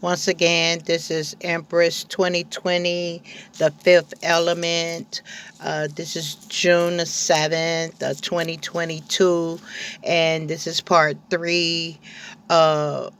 Once again, this is Empress 2020, the fifth element. This is June the 7th, 2022, and this is part three. Uh,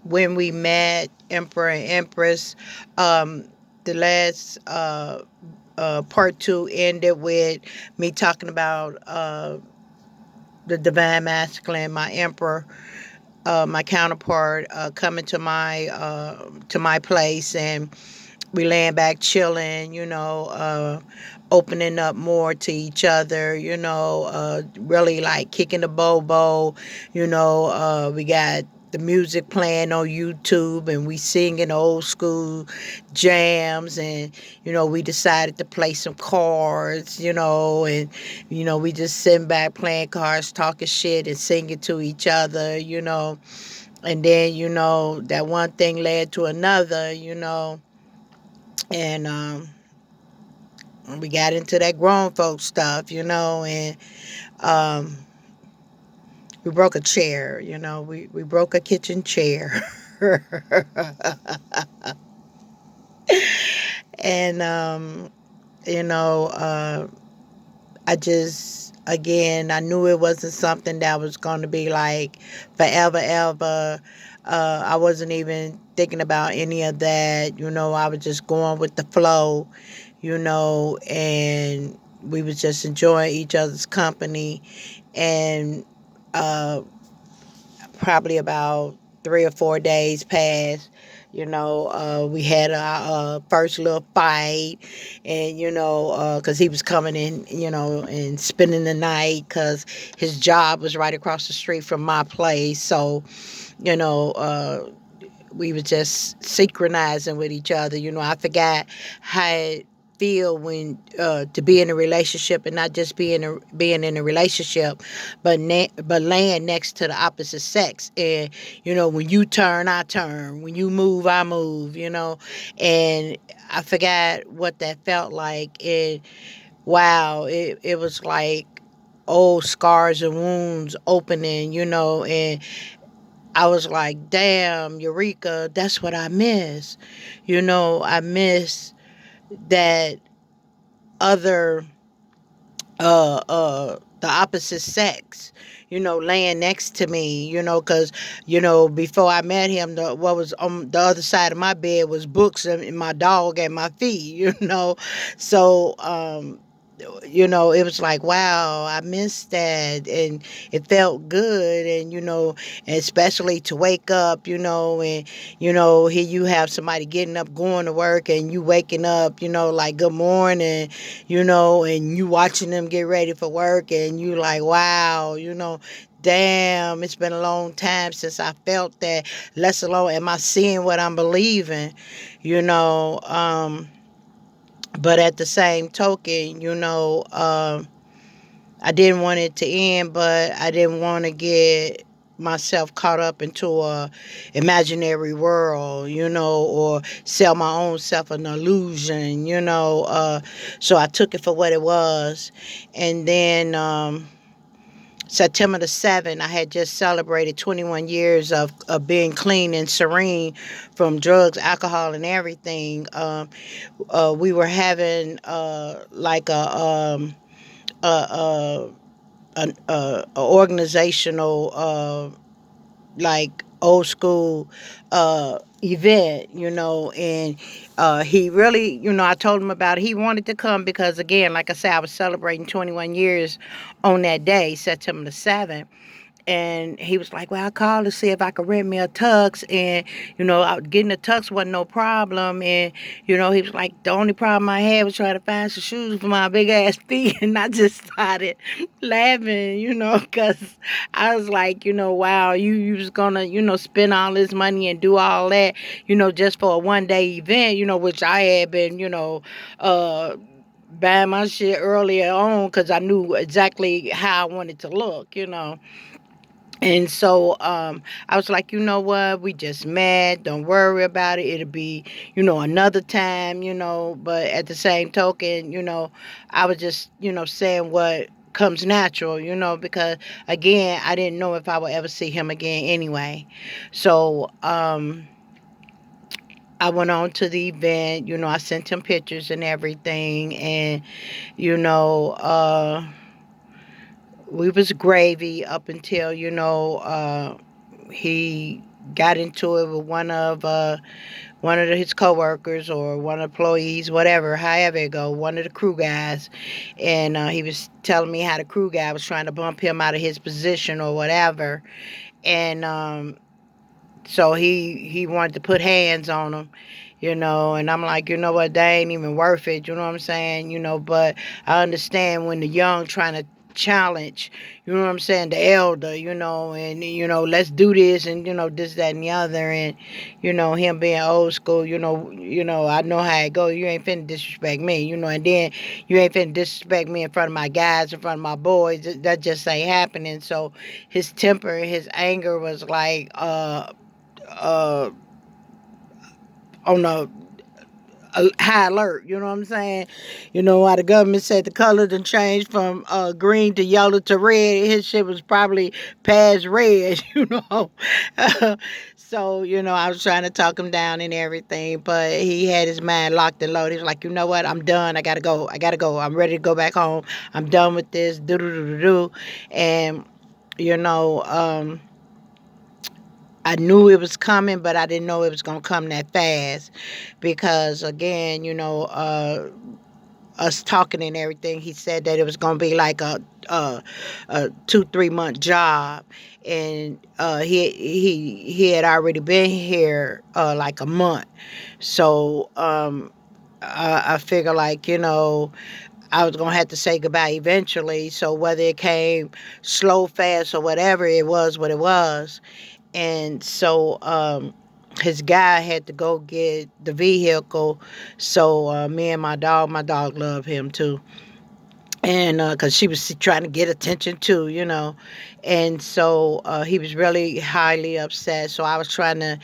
when we met, Emperor and Empress, um, the last part two ended with me talking about the divine masculine, my emperor, my counterpart, coming to my place, and we laying back chilling, opening up more to each other, really like kicking the bobo, we got the music playing on YouTube and we singing old school jams, and we decided to play some cards, and we just sitting back playing cards, talking shit and singing to each other, and then that one thing led to another, and we got into that grown folk stuff, and um, we broke a chair, we broke a kitchen chair. And you know, uh, I just, again, I knew it wasn't something that was going to be like forever, ever. I wasn't even thinking about any of that. I was just going with the flow, and we was just enjoying each other's company. And uh, probably about 3 or 4 days passed. We had our first little fight, and because he was coming in, and spending the night because his job was right across the street from my place. So, you know, uh, we were just synchronizing with each other. I forgot how it feel when to be in a relationship and not just being in a relationship, but laying next to the opposite sex. And when you turn, I turn. When you move, I move. And I forgot what that felt like. And wow, it was like old scars and wounds opening. And I was like, damn, Eureka, that's what I miss. I miss that other, the opposite sex, laying next to me, because, before I met him, what was on the other side of my bed was books and my dog at my feet, So, it was like, wow, I missed that. And it felt good. And, especially to wake up, and, here you have somebody getting up, going to work, and you waking up, like, good morning, and you watching them get ready for work, and you like, wow, damn, it's been a long time since I felt that, less alone am I seeing what I'm believing, you know, but at the same token, I didn't want it to end, but I didn't want to get myself caught up into a imaginary world, or sell my own self an illusion, so I took it for what it was. And then September the 7th, I had just celebrated 21 years of being clean and serene from drugs, alcohol, and everything. We were having like a, a organizational, like old school event, and he really, I told him about it. He wanted to come because, again, like I said, I was celebrating 21 years on that day, September the 7th. And he was like, well, I called to see if I could rent me a tux. And, getting a tux wasn't no problem. And, he was like, the only problem I had was trying to find some shoes for my big ass feet. And I just started laughing, because I was like, wow, you was going to, spend all this money and do all that, just for a 1 day event, which I had been, buying my shit earlier on because I knew exactly how I wanted to look, And so I was like, you know what? We just met. Don't worry about it. It'll be, another time, But at the same token, I was just, saying what comes natural, because I didn't know if I would ever see him again anyway. So I went on to the event. I sent him pictures and everything, and you know, we was gravy up until he got into it with one of his coworkers or one of the employees, whatever, however it go, one of the crew guys, and he was telling me how the crew guy was trying to bump him out of his position or whatever, and so he wanted to put hands on him, and I'm like, you know what, they ain't even worth it, you know what I'm saying, but I understand when the young trying to challenge, you know what I'm saying, the elder, and let's do this and this, that, and the other, and him being old school, I know how it go. You ain't finna disrespect me, and then you ain't finna disrespect me in front of my guys, in front of my boys. That just ain't happening. So his temper, his anger was like uh on a high alert, you know what I'm saying? Why the government said the color done changed from green to yellow to red. His shit was probably past red, So, I was trying to talk him down and everything, but he had his mind locked and loaded. He was like, you know what? I'm done. I gotta go. I gotta go. I'm ready to go back home. I'm done with this. Do do do do do. And you know, um, I knew it was coming, but I didn't know it was gonna come that fast, because again, us talking and everything, he said that it was gonna be like a 2-3 month job, and he had already been here like a month, so I figure, like, I was gonna have to say goodbye eventually. So whether it came slow, fast, or whatever, it was what it was. And so his guy had to go get the vehicle. So me and my dog loved him too, and because she was trying to get attention too, and so he was really highly upset. So I was trying to,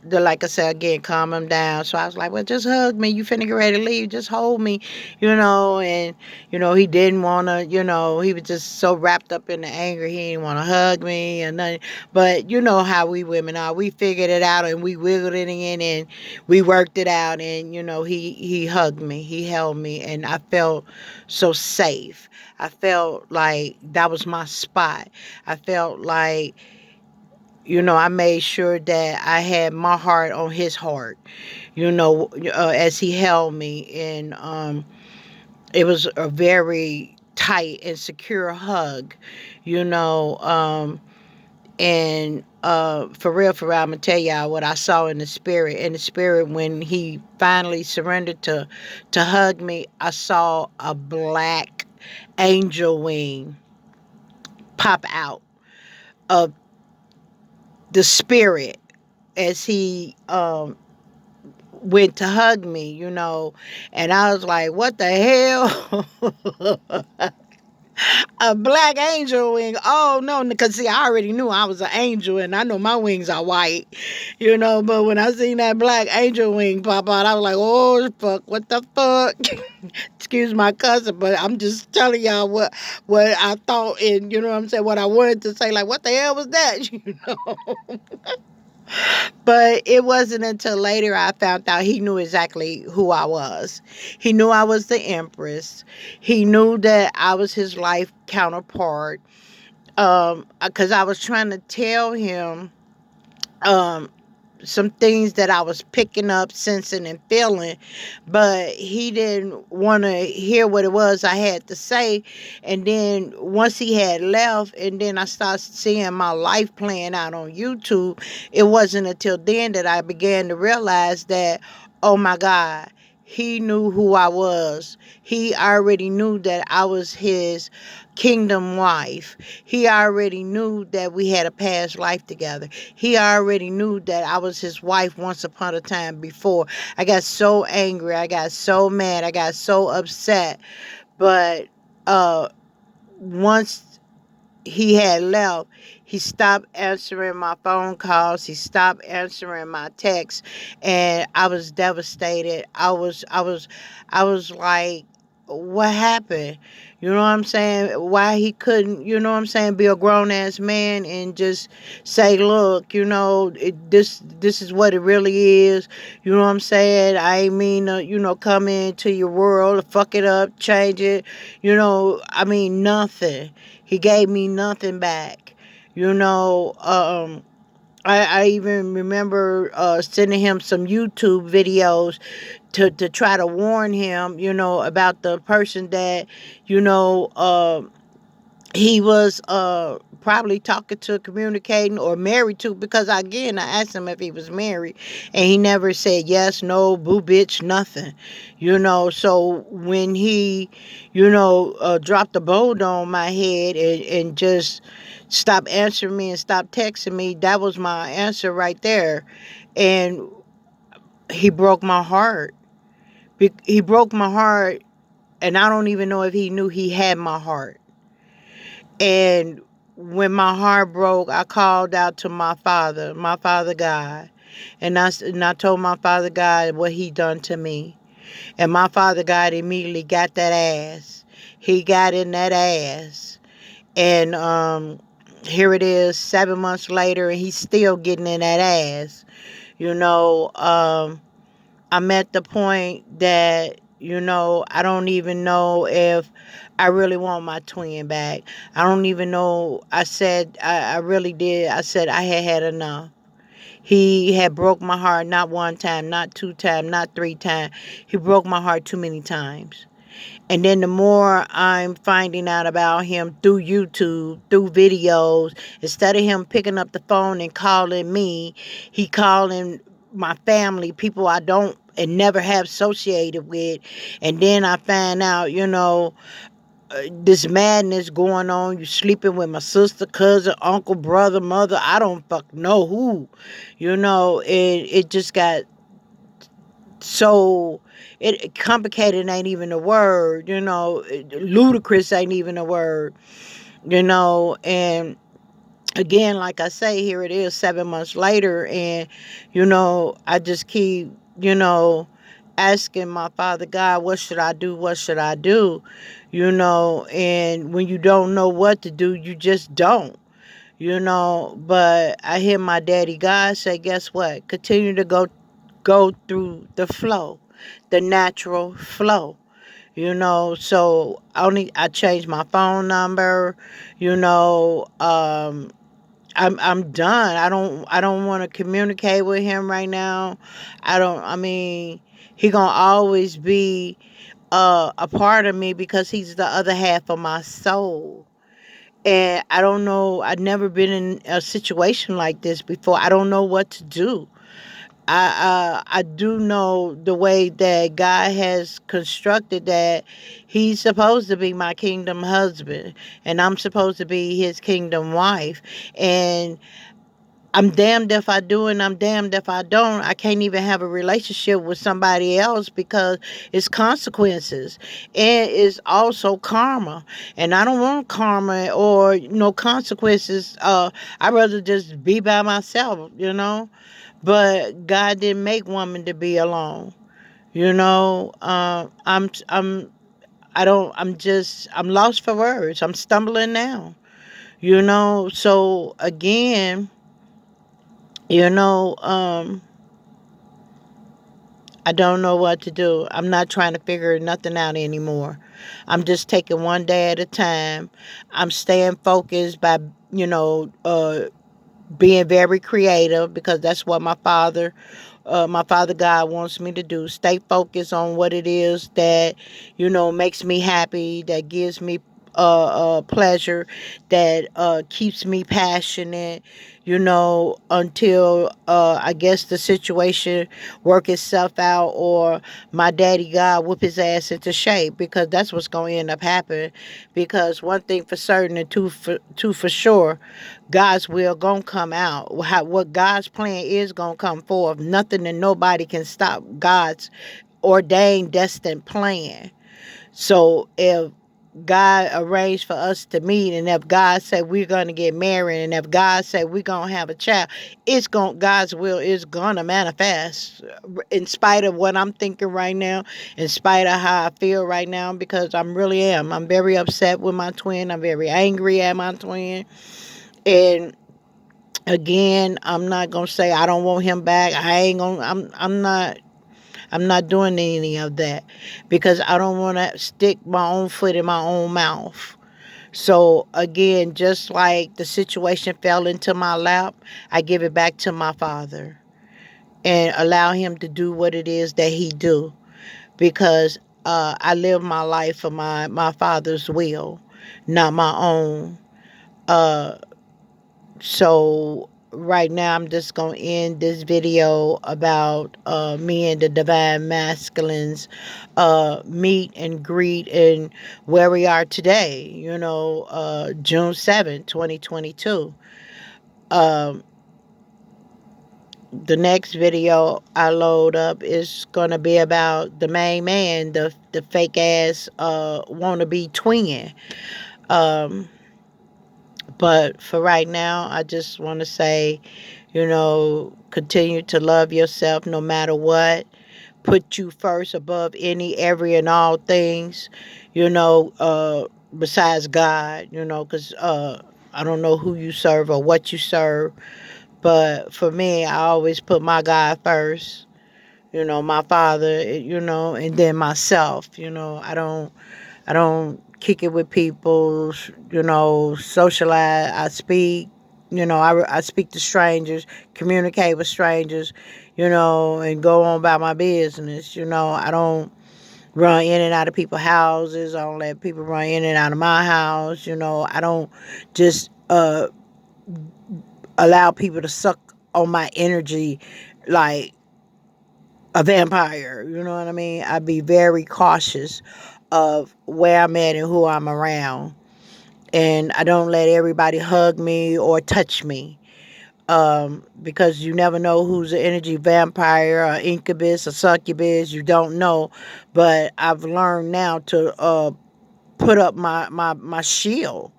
like I said again, calm him down. So I was like, well, just hug me. You finna get ready to leave, just hold me, and he didn't want to, he was just so wrapped up in the anger, he didn't want to hug me and nothing. But you know how we women are, we figured it out and we wiggled it in, and we worked it out, and he hugged me, he held me, and I felt so safe. I felt like that was my spot. I felt like, I made sure that I had my heart on his heart, as he held me. And it was a very tight and secure hug, you know. And for real, I'm gonna tell y'all what I saw in the spirit. In the spirit, when he finally surrendered to hug me, I saw a black angel wing pop out of the spirit as he went to hug me, and I was like, what the hell? A black angel wing. Oh no, because see, I already knew I was an angel, and I know my wings are white, But when I seen that black angel wing pop out, I was like, oh fuck, what the fuck? Excuse my cousin, but I'm just telling y'all what I thought, and you know what I'm saying, what I wanted to say, like, what the hell was that? But it wasn't until later I found out he knew exactly who I was. He knew I was the Empress. He knew that I was his life counterpart. Because I was trying to tell him um some things that I was picking up, sensing, and feeling, but he didn't want to hear what it was I had to say. And then once he had left, and then I started seeing my life playing out on YouTube, it wasn't until then that I began to realize that, oh my God, he knew who I was. He already knew that I was his kingdom wife. He already knew that we had a past life together. He already knew that I was his wife once upon a time before. I got so angry. I got so mad. I got so upset. But once he had left, he stopped answering my phone calls. He stopped answering my texts, and I was devastated. I was like, what happened? You know what I'm saying? Why he couldn't, you know what I'm saying, be a grown ass man and just say, look, this is what it really is. You know what I'm saying? I ain't mean to, come into your world, fuck it up, change it. I mean, nothing. He gave me nothing back. You know, I even remember sending him some YouTube videos to try to warn him, about the person that, you know, uh, he was probably talking to, communicating, or married to, because again, I asked him if he was married, and he never said yes, no, boo, bitch, nothing. So when he, dropped the bolt on my head and just stopped answering me and stopped texting me, that was my answer right there. And he broke my heart. He broke my heart, and I don't even know if he knew he had my heart. And when my heart broke, I called out to my Father God. And I told my Father God what he done to me. And my Father God immediately got that ass. He got in that ass. And here it is 7 months later, and he's still getting in that ass. You know, I'm at the point that, I don't even know if I really want my twin back. I don't even know. I really did. I said I had had enough. He had broke my heart not one time, not two times, not three times. He broke my heart too many times. And then the more I'm finding out about him through YouTube, through videos, instead of him picking up the phone and calling me, he calling my family, people I don't and never have associated with. And then I find out, this madness going on. You sleeping with my sister, cousin, uncle, brother, mother. I don't fuck know who. It just got so complicated ain't even a word, ludicrous ain't even a word, and again, like I say, here it is 7 months later, and I just keep, asking my Father God, what should I do? What should I do? And when you don't know what to do, you just don't. But I hear my daddy God say, guess what? Continue to go through the flow, the natural flow. So I changed my phone number. you know um I'm done. I don't want to communicate with him right now. I mean, he gonna always be a part of me because he's the other half of my soul. And I don't know, I've never been in a situation like this before. I don't know what to do. I do know the way that God has constructed that he's supposed to be my kingdom husband and I'm supposed to be his kingdom wife. And I'm damned if I do and I'm damned if I don't. I can't even have a relationship with somebody else because it's consequences and it's also karma. And I don't want karma or no consequences. I'd rather just be by myself. But God didn't make woman to be alone. I don't. I'm lost for words. I'm stumbling now. So again, you know, um, I don't know what to do. I'm not trying to figure nothing out anymore. I'm just taking one day at a time. I'm staying focused by, you know, uh, being very creative because that's what my father God wants me to do. Stay focused on what it is that makes me happy, that gives me pleasure, that keeps me passionate. Until I guess the situation work itself out, or my daddy God whip his ass into shape, because that's what's going to end up happening. Because one thing for certain and two for sure, God's will gonna come out. What God's plan is gonna come forth. Nothing and nobody can stop God's ordained, destined plan. So if God arranged for us to meet, and if God said we're gonna get married, and if God said we're gonna have a child, God's will is gonna manifest, in spite of what I'm thinking right now, in spite of how I feel right now, because I'm very upset with my twin. I'm very angry at my twin, and again, I'm not gonna say I don't want him back. I ain't gonna. I'm not doing any of that, because I don't want to stick my own foot in my own mouth. So again, just like the situation fell into my lap, I give it back to my father and allow him to do what it is that he do, because I live my life for my father's will, not my own. Uh, so right now I'm just gonna end this video about me and the divine masculines meet and greet, and where we are today, June 7th, 2022. um the next video I load up is gonna be about the main man, the fake ass wannabe twin. um But for right now, I just want to say, continue to love yourself no matter what. Put you first above any, every, and all things, besides God, because I don't know who you serve or what you serve. But for me, I always put my God first, my father, and then myself. I don't kick it with people, socialize. I speak, I speak to strangers, communicate with strangers, and go on about my business. I don't run in and out of people's houses. I don't let people run in and out of my house. I don't just allow people to suck on my energy like a vampire. You know what I mean? I'd be very cautious of where I'm at and who I'm around. And I don't let everybody hug me or touch me, because you never know who's an energy vampire or incubus or succubus. You don't know. But I've learned now to put up my shield,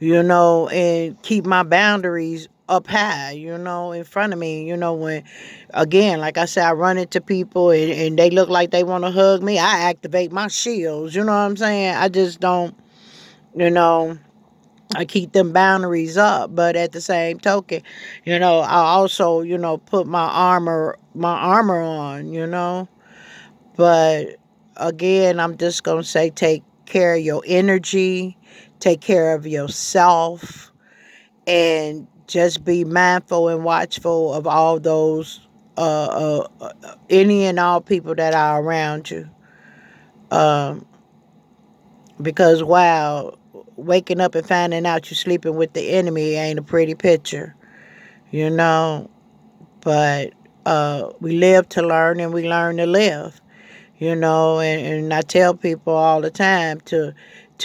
and keep my boundaries up high, in front of me. When, again, like I said, I run into people and they look like they want to hug me, I activate my shields. You know what I'm saying? I just don't, you know, I keep them boundaries up. But at the same token, I also, put my armor on, But again, I'm just going to say, take care of your energy, take care of yourself, and just be mindful and watchful of all those, any and all people that are around you. Um, because, wow, waking up and finding out you're sleeping with the enemy ain't a pretty picture, you know. But we live to learn and we learn to live. And I tell people all the time to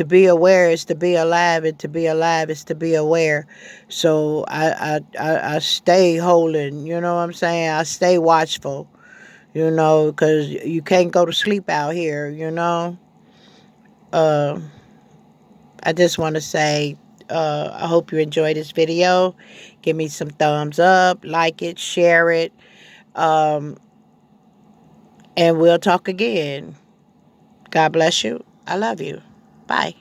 be aware is to be alive, and to be alive is to be aware. So I stay holding, you know what I'm saying? I stay watchful, because you can't go to sleep out here, uh, I just want to say, I hope you enjoy this video. Give me some thumbs up, like it, share it, um, and we'll talk again. God bless you. I love you. Bye.